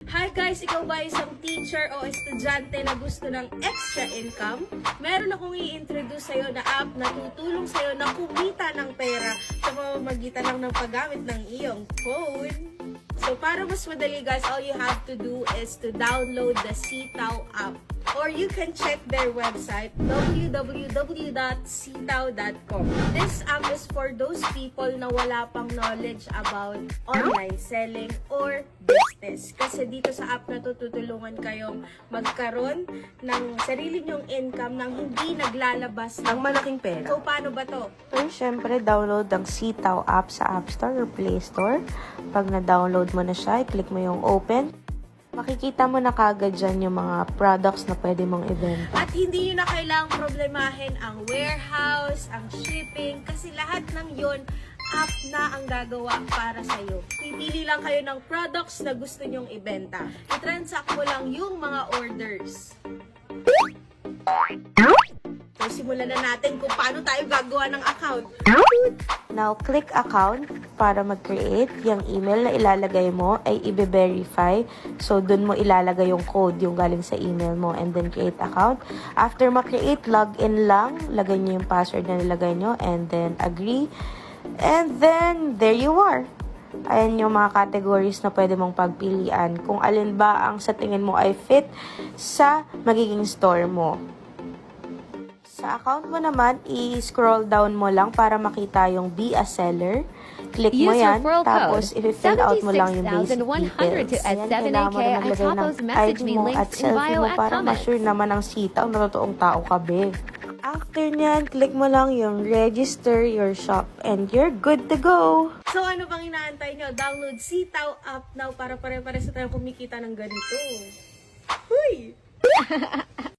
Hi guys! Ikaw ba isang teacher o estudyante na gusto ng extra income? Meron akong i-introduce sa'yo na app na tutulong sa'yo na kumita ng pera sa pamamagitan lang ng paggamit ng iyong phone. So para mas madali guys, all you have to do is to download the Sitaw app. Or you can check their website, www.sitaw.com. This app is for those people na wala pang knowledge about online selling or business. Kasi dito sa app na to, tutulungan kayong magkaroon ng sarili nyong income nang hindi naglalabas ng malaking pera. So, paano ba to? So, syempre, download ang Sitaw app sa App Store or Play Store. Pag na-download mo na siya, i-click mo yung open. Makikita mo na kagad dyan yung mga products na pwede mong ibenta. At hindi nyo na kailangang problemahin ang warehouse, ang shipping, kasi lahat ng yun, app na ang gagawa para sa'yo. Pipili lang kayo ng products na gusto nyong ibenta. I-transact mo lang yung mga orders. So, simulan na natin kung paano tayo gagawa ng account. Now, click account para mag-create. Yung email na ilalagay mo ay i-verify. So, dun mo ilalagay yung code, yung galing sa email mo, and then create account. After ma-create, login lang. Lagay nyo yung password na nilagay nyo, and then agree. And then, there you are. Ayan yung mga categories na pwede mong pagpilian. Kung alin ba ang sa tingin mo ay fit sa magiging store mo. Sa account mo naman, i-scroll down mo lang para makita yung Be a Seller. Click mo yan, tapos i-fill out mo lang yung basic details. Ayan, kailangan mo na maglagay ng ID mo at selfie mo para ma-sure naman ang Sitaw na totoong tao ka, be. After nyan, click mo lang yung register your shop and you're good to go. So, ano bang inaantay nyo? Download Sitaw app now para pare-pare sa tayo kumikita ng ganito. Huy!